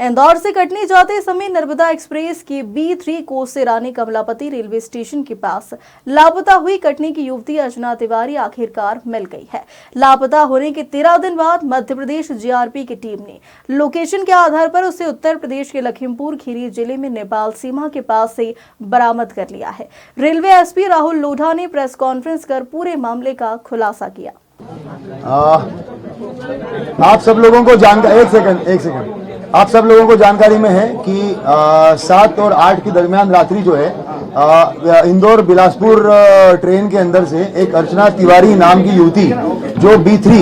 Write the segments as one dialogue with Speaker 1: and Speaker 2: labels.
Speaker 1: इंदौर से कटनी जाते समय नर्मदा एक्सप्रेस की B3 कोच से रानी कमलापति रेलवे स्टेशन के पास लापता हुई कटनी की युवती अर्चना तिवारी आखिरकार मिल गई है। लापता होने के 13 दिन बाद मध्य प्रदेश जीआरपी की टीम ने लोकेशन के आधार पर उसे उत्तर प्रदेश के लखीमपुर खीरी जिले में नेपाल सीमा के पास से बरामद कर लिया है। रेलवे एसपी राहुल लोढ़ा ने प्रेस कॉन्फ्रेंस कर पूरे मामले का खुलासा किया।
Speaker 2: आप सब लोगों को जानकारी एक सेकंड आप सब लोगों को जानकारी में है कि 7 और 8 के दरमियान रात्रि जो है इंदौर बिलासपुर ट्रेन के अंदर से एक अर्चना तिवारी नाम की युवती जो B3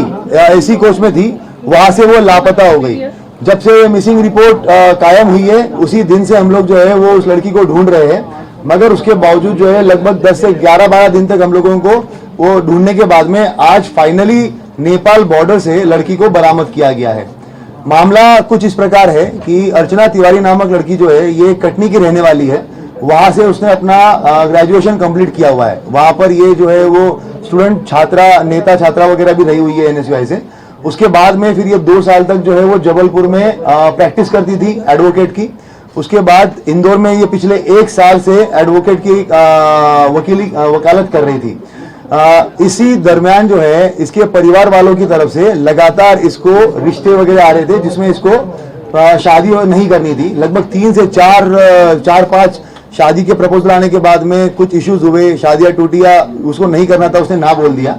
Speaker 2: एसी कोच में थी, वहां से वो लापता हो गई। जब से मिसिंग रिपोर्ट कायम हुई है उसी दिन से हम लोग जो है वो उस लड़की को ढूंढ रहे हैं, मगर उसके बावजूद जो है लगभग 10 से 11-12 दिन तक हम लोगों को वो ढूंढने के बाद में आज फाइनली नेपाल बॉर्डर से लड़की को बरामद किया गया है। मामला कुछ इस प्रकार है कि अर्चना तिवारी नामक लड़की जो है ये कटनी की रहने वाली है। वहां से उसने अपना ग्रेजुएशन कंप्लीट किया हुआ है। वहां पर ये जो है वो स्टूडेंट छात्रा नेता छात्रा वगैरह भी रही हुई है NSUI से। उसके बाद में फिर ये 2 साल तक जो है वो जबलपुर में प्रैक्टिस करती थी एडवोकेट की। उसके बाद इंदौर में ये पिछले 1 साल से एडवोकेट की वकालत कर रही थी। इसी दरमियान जो है इसके परिवार वालों की तरफ से लगातार इसको रिश्ते वगैरह आ रहे थे जिसमें इसको शादी नहीं करनी थी। लगभग 3 से 4-5 शादी के प्रपोजल आने के बाद में कुछ इश्यूज हुए, शादियां टूटी या उसको नहीं करना था, उसने ना बोल दिया।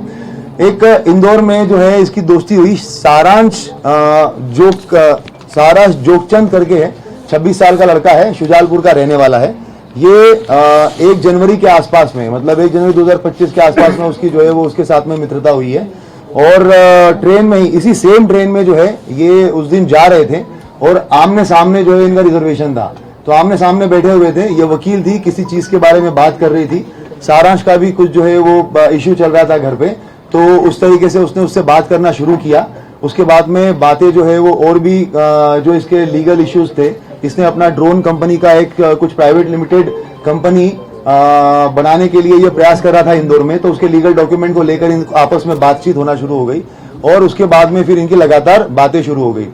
Speaker 2: एक इंदौर में जो है इसकी दोस्ती हुई सारांश जोगचंद करके है, 26 साल का लड़का है, शुजालपुर का रहने वाला है। ये 1 जनवरी के आसपास में, मतलब 1 जनवरी 2025 के आसपास में उसकी जो है वो उसके साथ में मित्रता हुई है। और ट्रेन में ही, इसी सेम ट्रेन में जो है ये उस दिन जा रहे थे और आमने सामने जो है इनका रिजर्वेशन था, तो आमने सामने बैठे हुए थे। ये वकील थी, किसी चीज के बारे में बात कर रही थी। सारांश का भी कुछ जो है वो इश्यू चल रहा था घर पे, तो उस तरीके से उसने उससे बात करना शुरू किया। उसके बाद में बातें जो है वो और भी जो इसके लीगल इश्यूज थे, इसने अपना ड्रोन कंपनी का एक कुछ प्राइवेट लिमिटेड कंपनी बनाने के लिए ये प्रयास कर रहा था इंदौर में, तो उसके लीगल डॉक्यूमेंट को लेकर इन आपस में बातचीत होना शुरू हो गई और उसके बाद में फिर इनकी लगातार बातें शुरू हो गई।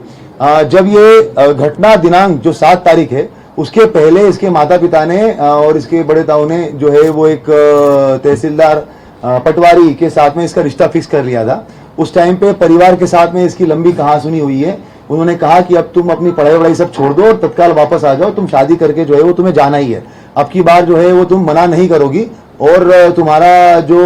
Speaker 2: जब ये घटना दिनांक जो 7 तारीख है उसके पहले इसके माता पिता ने और इसके बड़े ताऊ ने जो है वो एक तहसीलदार पटवारी के साथ में इसका रिश्ता फिक्स कर लिया था। उस टाइम पे परिवार के साथ में इसकी लंबी कहासुनी हुई है। उन्होंने कहा कि अब तुम अपनी पढ़ाई वढ़ाई सब छोड़ दो और तत्काल वापस आ जाओ, तुम शादी करके जो है वो तुम्हें जाना ही है। अब की बार जो है वो तुम मना नहीं करोगी और तुम्हारा जो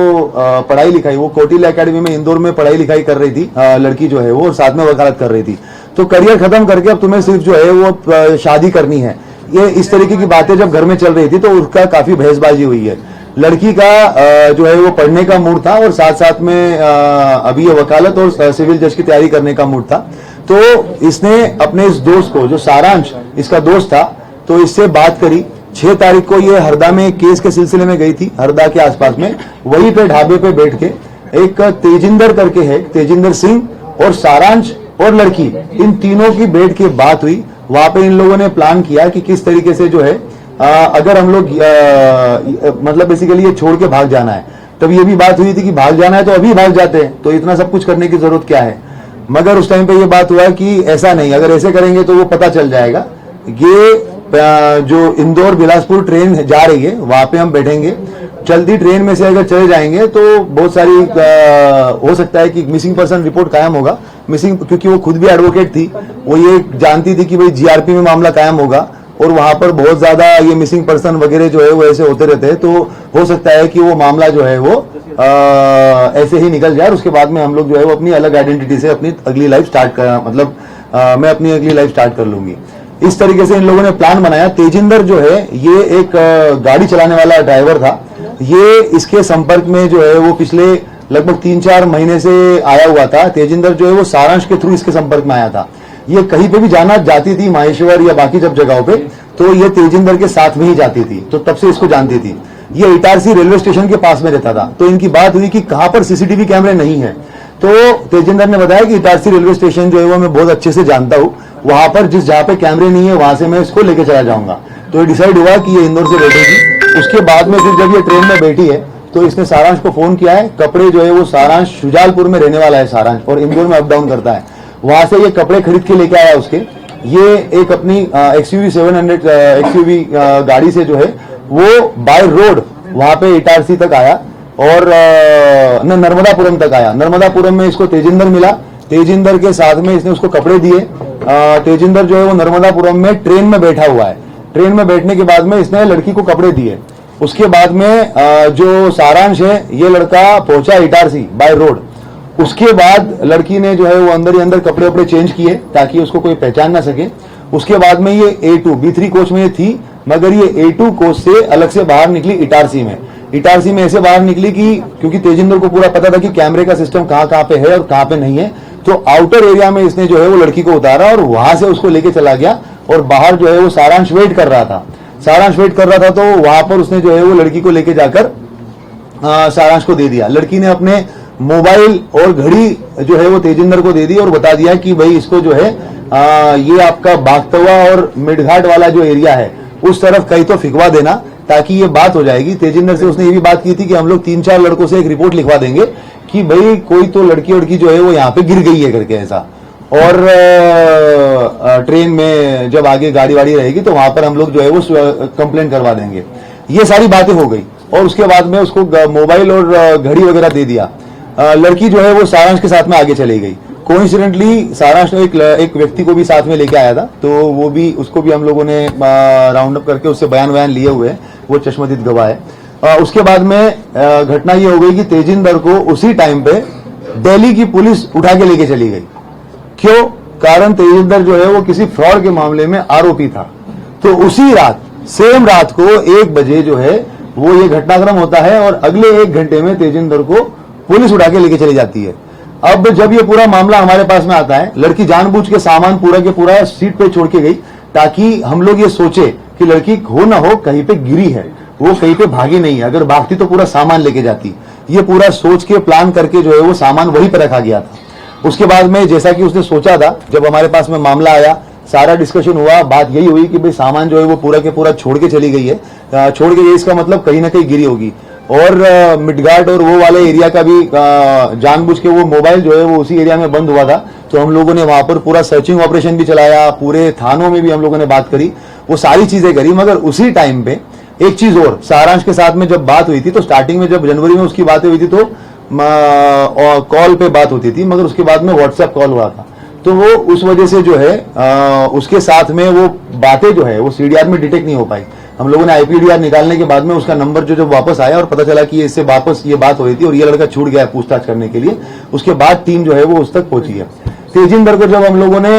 Speaker 2: पढ़ाई लिखाई, वो कोटिल एकेडमी में इंदौर में पढ़ाई लिखाई कर रही थी लड़की जो है वो, और साथ में वकालत कर रही थी, तो करियर खत्म करके अब तुम्हें सिर्फ जो है वो शादी करनी है। ये इस तरीके की बातें जब घर में चल रही थी तो उसका काफी बहसबाजी हुई है। लड़की का जो है वो पढ़ने का मूड था और साथ साथ में अभी ये वकालत और सिविल जज की तैयारी करने का मूड था। तो इसने अपने इस दोस्त को, जो सारांश इसका दोस्त था, तो इससे बात करी। 6 तारीख को ये हरदा में केस के सिलसिले में गई थी, हरदा के आसपास में। वहीं पे ढाबे पे बैठ के एक तेजिंदर करके है, तेजिंदर सिंह और सारांश और लड़की, इन तीनों की बैठ के बात हुई। वहां पे इन लोगों ने प्लान किया कि किस तरीके से जो है अगर हम लोग मतलब बेसिकली ये छोड़ के भाग जाना है। तब ये भी बात हुई थी कि भाग जाना है तो अभी भाग जाते हैं, तो इतना सब कुछ करने की जरूरत क्या है। मगर उस टाइम पे ये बात हुआ कि ऐसा नहीं, अगर ऐसे करेंगे तो वो पता चल जाएगा। ये जो इंदौर बिलासपुर ट्रेन जा रही है वहां पे हम बैठेंगे, चलती ट्रेन में से अगर चले जाएंगे तो बहुत सारी हो सकता है कि मिसिंग पर्सन रिपोर्ट कायम होगा। मिसिंग, क्योंकि वो खुद भी एडवोकेट थी, वो ये जानती थी कि भाई जीआरपी में मामला कायम होगा और वहां पर बहुत ज्यादा ये मिसिंग पर्सन वगैरह जो है वो ऐसे होते रहते हैं, तो हो सकता है कि वो मामला जो है वो ऐसे ही निकल जाए और उसके बाद में हम लोग जो है वो अपनी अलग आइडेंटिटी से अपनी अगली लाइफ स्टार्ट कर, मतलब मैं अपनी अगली लाइफ स्टार्ट कर लूंगी। इस तरीके से इन लोगों ने प्लान बनाया। तेजिंदर जो है ये एक गाड़ी चलाने वाला ड्राइवर था। ये इसके संपर्क में जो है वो पिछले लगभग 3-4 महीने से आया हुआ था। तेजिंदर जो है वो सारांश के थ्रू इसके संपर्क में आया था। ये कहीं पे भी जाना जाती थी, माहेश्वर या बाकी जब जगहों पे, तो ये तेजिंदर के साथ में ही जाती थी, तो तब से इसको जानती थी। ये इटारसी रेलवे स्टेशन के पास में रहता था, तो इनकी बात हुई कि कहां पर सीसीटीवी कैमरे नहीं है। तो तेजिंदर ने बताया कि इटारसी रेलवे स्टेशन जो है वो मैं बहुत अच्छे से जानता हूँ, वहां पर जहां पे कैमरे नहीं है वहां से मैं इसको लेके चला जाऊंगा। तो ये डिसाइड हुआ कि ये इंदौर से बैठेगी। उसके बाद में फिर जब ये ट्रेन में बैठी है तो इसने सारांश को फोन किया है। कपड़े जो है वो सारांश शुजालपुर में रहने वाला है सारांश, और इंदौर में अप डाउन करता है। वहां से ये कपड़े खरीद के लेके आया उसके, ये एक अपनी XUV 700 XUV गाड़ी से जो है वो बाय रोड वहां पे इटारसी तक आया और नर्मदापुरम तक आया। नर्मदापुरम में इसको तेजिंदर मिला, तेजिंदर के साथ में इसने उसको कपड़े दिए। तेजिंदर जो है वो नर्मदापुरम में ट्रेन में बैठा हुआ है। ट्रेन में बैठने के बाद में इसने लड़की को कपड़े दिए। उसके बाद में जो सारांश है ये लड़का पहुंचा इटारसी बाय रोड। उसके बाद लड़की ने जो है वो अंदर ही अंदर कपड़े वपड़े चेंज किए ताकि उसको कोई पहचान ना सके। उसके बाद में ये A2 B3 कोच में ये थी, मगर ये A2 कोच से अलग से बाहर निकली इटारसी में। इटारसी में ऐसे बाहर निकली कि क्योंकि तेजिंदर को पूरा पता था कि कैमरे का सिस्टम कहाँ कहाँ पे है और कहाँ पे नहीं है, तो आउटर एरिया में इसने जो है वो लड़की को उतारा और वहां से उसको लेके चला गया। और बाहर जो है वो सारांश वेट कर रहा था। सारांश वेट कर रहा था तो वहां पर उसने जो है वो लड़की को लेके जाकर सारांश को दे दिया। लड़की ने अपने मोबाइल और घड़ी जो है वो तेजिंदर को दे दी और बता दिया कि भाई इसको जो है ये आपका बागतवा और मिडघाट वाला जो एरिया है उस तरफ कहीं तो फिकवा देना ताकि ये बात हो जाएगी। तेजिंदर से उसने ये भी बात की थी कि हम लोग 3-4 लड़कों से एक रिपोर्ट लिखवा देंगे कि भाई कोई तो लड़की जो है वो यहाँ पे गिर गई है करके ऐसा। और ट्रेन में जब आगे गाड़ी वाड़ी रहेगी तो वहां पर हम लोग जो है वो कंप्लेन करवा देंगे। ये सारी बातें हो गई और उसके बाद में उसको मोबाइल और घड़ी वगैरह दे दिया। लड़की जो है वो सारांश के साथ में आगे चली गई। कोइंसिडेंटली सारांश ने एक व्यक्ति को भी साथ में लेके आया था, तो वो भी उसको भी हम लोगों ने राउंड अप करके उससे बयान लिए हुए हैं। वो चश्मदीद गवाह है। उसके बाद में घटना ये हो गई कि तेजिंदर को उसी टाइम पे दिल्ली की पुलिस उठा के लेके चली गई। क्यों? कारण तेजिंदर जो है वो किसी फ्रॉड के मामले में आरोपी था। तो उसी रात सेम रात को 1 बजे जो है वो ये घटनाक्रम होता है और अगले 1 घंटे में तेजिंदर को पुलिस उठा के लेके चली जाती है। अब जब ये पूरा मामला हमारे पास में आता है, लड़की जानबूझ के सामान पूरा के पूरा सीट पे छोड़ के गई ताकि हम लोग ये सोचे कि लड़की हो ना हो कहीं पे गिरी है, वो कहीं पे भागी नहीं है। अगर भागती तो पूरा सामान लेके जाती। ये पूरा सोच के प्लान करके जो है वो सामान वहीं पर रखा गया था। उसके बाद में जैसा कि उसने सोचा था, जब हमारे पास में मामला आया, सारा डिस्कशन हुआ, बात यही हुई कि भाई सामान जो है वो पूरा के पूरा छोड़ के चली गई है। छोड़ के गई इसका मतलब कहीं ना कहीं गिरी होगी। और मिडघाट और वो वाले एरिया का भी जानबूझ के वो मोबाइल जो है वो उसी एरिया में बंद हुआ था, तो हम लोगों ने वहां पर पूरा सर्चिंग ऑपरेशन भी चलाया, पूरे थानों में भी हम लोगों ने बात करी, वो सारी चीजें करी। मगर उसी टाइम पे एक चीज और, सारांश के साथ में जब बात हुई थी तो स्टार्टिंग में जब जनवरी में उसकी बातें हुई थी तो कॉल पे बात होती थी, मगर उसके बाद में व्हाट्सएप कॉल हुआ था। तो वो उस वजह से जो है उसके साथ में वो बातें जो है वो CDR में डिटेक्ट नहीं हो पाई। हम लोगों ने IPDR निकालने के बाद में उसका नंबर जो जब वापस आया और पता चला कि इससे वापस ये बात हो रही थी और ये लड़का छूट गया है पूछताछ करने के लिए, उसके बाद टीम जो है वो उस तक पहुंची है। तेजिंदर को जब हम लोगों ने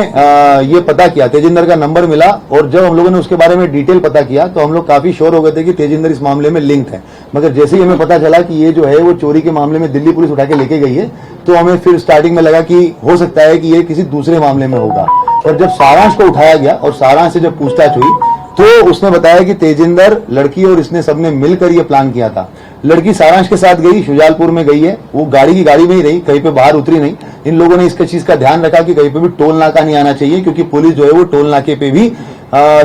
Speaker 2: ये पता किया, तेजिंदर का नंबर मिला और जब हम लोगों ने उसके बारे में डिटेल पता किया तो हम लोग काफी श्योर हो गए थे कि तेजिंदर इस मामले में लिंक है। मगर जैसे ही हमें पता चला कि ये जो है वो चोरी के मामले में दिल्ली पुलिस उठा के लेके गई है, तो हमें फिर स्टार्टिंग में लगा कि हो सकता है कि ये किसी दूसरे मामले में होगा। और जब सारांश को उठाया गया और सारांश से जब पूछताछ हुई तो उसने बताया कि तेजिंदर, लड़की और इसने सबने मिलकर ये प्लान किया था। लड़की सारांश के साथ गई, शुजालपुर में गई है, वो गाड़ी की गाड़ी में ही रही, कहीं पे बाहर उतरी नहीं। इन लोगों ने इसका चीज का ध्यान रखा कि कहीं पे भी टोल नाका नहीं आना चाहिए, क्योंकि पुलिस जो है वो टोल नाके पे भी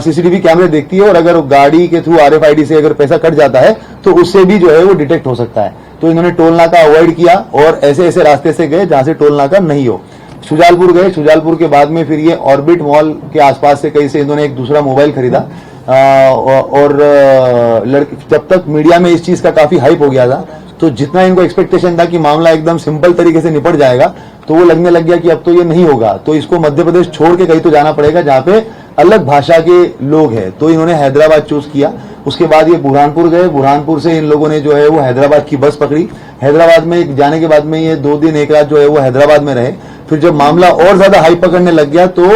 Speaker 2: CCTV कैमरे देखती है और अगर गाड़ी के थ्रू RFID से अगर पैसा कट जाता है तो उससे भी जो है वो डिटेक्ट हो सकता है। तो इन्होंने टोल नाका अवॉइड किया और ऐसे ऐसे रास्ते से गए जहां से टोल नाका नहीं हो। शुजालपुर गए, शुजालपुर के बाद में फिर ये ऑर्बिट मॉल के आसपास से कहीं से इन्होंने एक दूसरा मोबाइल खरीदा। और लड़की, जब तक मीडिया में इस चीज का काफी हाइप हो गया था तो जितना इनको एक्सपेक्टेशन था कि मामला एकदम सिंपल तरीके से निपट जाएगा, तो वो लगने लग गया कि अब तो ये नहीं होगा, तो इसको मध्य प्रदेश छोड़ के कहीं तो जाना पड़ेगा जहां पे अलग भाषा के लोग हैं। तो इन्होंने हैदराबाद चूज किया। उसके बाद ये बुरहानपुर गए, बुरहानपुर से इन लोगों ने जो है वो हैदराबाद की बस पकड़ी। हैदराबाद में जाने के बाद में ये 2 दिन 1 रात जो है वो हैदराबाद में रहे। फिर जब मामला और ज्यादा हाइप पकड़ने लग गया तो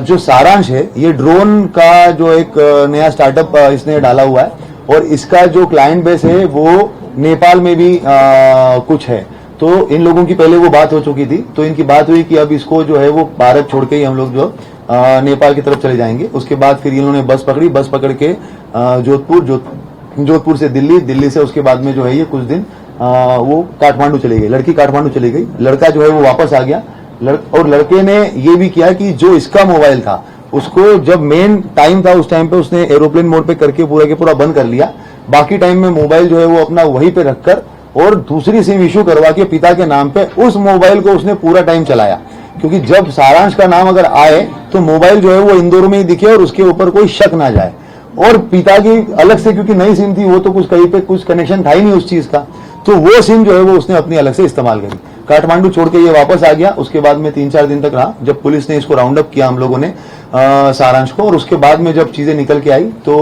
Speaker 2: जो सारांश है, ये ड्रोन का जो एक नया स्टार्टअप इसने डाला हुआ है और इसका जो क्लाइंट बेस है वो नेपाल में भी कुछ है। तो इन लोगों की पहले वो बात हो चुकी थी, तो इनकी बात हुई कि अब इसको जो है वो भारत छोड़ के ही हम लोग जो नेपाल की तरफ चले जाएंगे। उसके बाद फिर इन्होंने बस पकड़ी, बस पकड़ के जोधपुर से दिल्ली, दिल्ली से उसके बाद में जो है ये कुछ दिन वो काठमांडू चली गई, लड़की काठमांडू चली गई, लड़का जो है वो वापस आ गया। और लड़के ने ये भी किया कि जो इसका मोबाइल था उसको जब मेन टाइम था उस टाइम पे उसने एरोप्लेन मोड पे करके पूरा के पूरा बंद कर लिया। बाकी टाइम में मोबाइल जो है वो अपना वहीं पे रखकर और दूसरी सिम इश्यू करवा के पिता के नाम पे उस मोबाइल को उसने पूरा टाइम चलाया। क्योंकि जब सारांश का नाम अगर आए तो मोबाइल जो है वो इंदौर में ही दिखे और उसके ऊपर कोई शक ना जाए। और पिता की अलग से, क्योंकि नई सिम थी, वो तो कुछ कहीं पे कुछ कनेक्शन था ही नहीं उस चीज का, तो वो सिम जो है वो उसने अपनी अलग से इस्तेमाल करी। काठमांडू छोड़ के ये वापस आ गया। उसके बाद में 3-4 दिन तक रहा। जब पुलिस ने इसको राउंड अप किया हम लोगों ने सारांश को, और उसके बाद में जब चीजें निकल के आई तो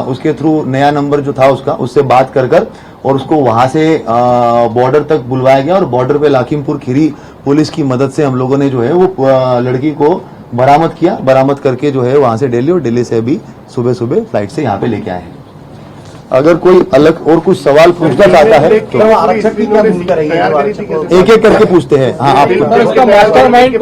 Speaker 2: उसके थ्रू नया नंबर जो था उसका, उससे बात कर और उसको वहां से बॉर्डर तक बुलवाया गया। और बॉर्डर पे लाखीमपुर खीरी पुलिस की मदद से हम लोगों ने जो है वो लड़की को बरामद किया। बरामद करके जो है वहां से दिल्ली, और दिल्ली से अभी सुबह सुबह फ्लाइट से यहाँ पे लेके आए हैं। अगर कोई अलग और कुछ सवाल पूछना चाहता है तो
Speaker 3: आरक्षक की क्या भूमिका रही है?
Speaker 2: एक एक करके पूछते हैं। हाँ, आप
Speaker 3: मास्टरमाइंड